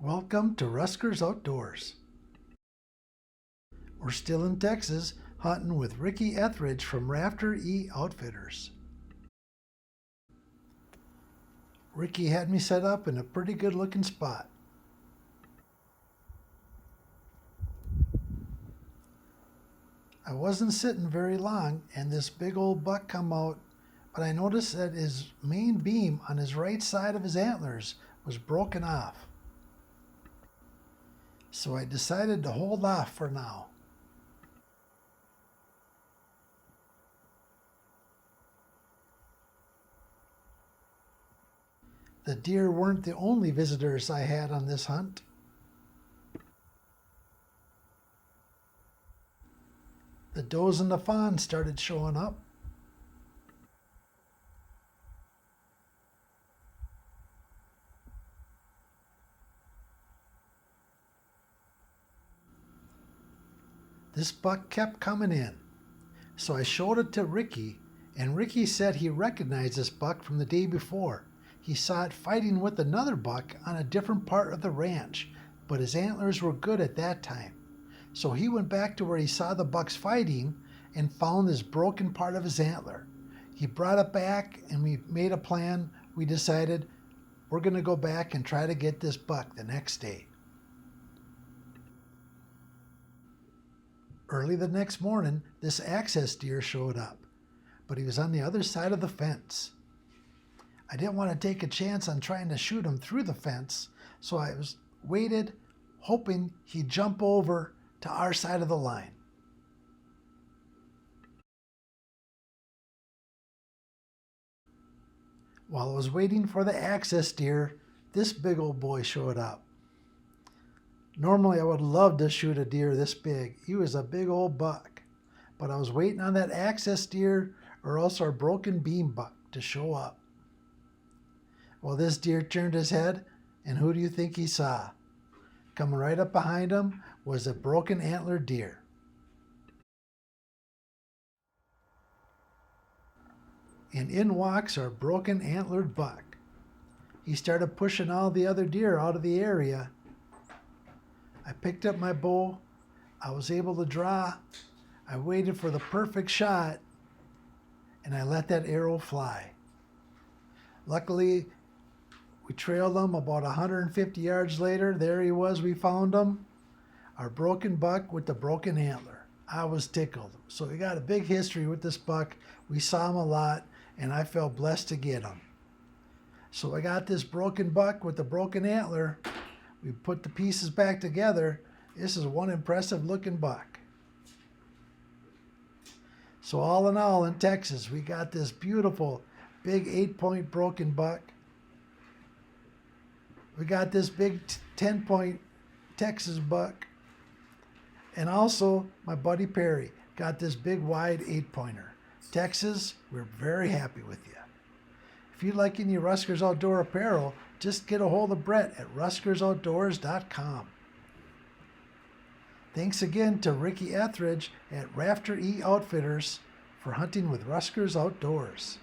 Welcome to Rusker's Outdoors. We're still in Texas hunting with Ricky Ethridge from Rafter E Outfitters. Ricky had me set up in a pretty good looking spot. I wasn't sitting very long and this big old buck come out, but I noticed that his main beam on his right side of his antlers was broken off. So I decided to hold off for now. The deer weren't the only visitors I had on this hunt. The does and the fawns started showing up. This buck kept coming in, so I showed it to Ricky, and Ricky said he recognized this buck from the day before. He saw it fighting with another buck on a different part of the ranch, but his antlers were good at that time. So he went back to where he saw the bucks fighting and found this broken part of his antler. He brought it back and we made a plan. We decided we're going to go back and try to get this buck the next day. Early the next morning, this access deer showed up, but he was on the other side of the fence. I didn't want to take a chance on trying to shoot him through the fence, so I waited, hoping he'd jump over to our side of the line. While I was waiting for the access deer, this big old boy showed up. Normally, I would love to shoot a deer this big. He was a big old buck. But I was waiting on that access deer or else our broken beam buck to show up. Well, this deer turned his head, and who do you think he saw? Coming right up behind him was a broken antlered deer. And in walks our broken antlered buck. He started pushing all the other deer out of the area. I picked up my bow, I was able to draw, I waited for the perfect shot, and I let that arrow fly. Luckily, we trailed him about 150 yards later. There he was, we found him. Our broken buck with the broken antler. I was tickled. So we got a big history with this buck. We saw him a lot, and I felt blessed to get him. So I got this broken buck with the broken antler. We put the pieces back together. This is one impressive looking buck. So all in all, in Texas, we got this beautiful big 8-point broken buck. We got this big 10-point Texas buck. And also my buddy Perry got this big wide 8-pointer. Texas, we're very happy with you. If you'd like any Rusker's Outdoor apparel, just get a hold of Brett at ruskersoutdoors.com. Thanks again to Ricky Ethridge at Rafter E Outfitters for hunting with Rusker's Outdoors.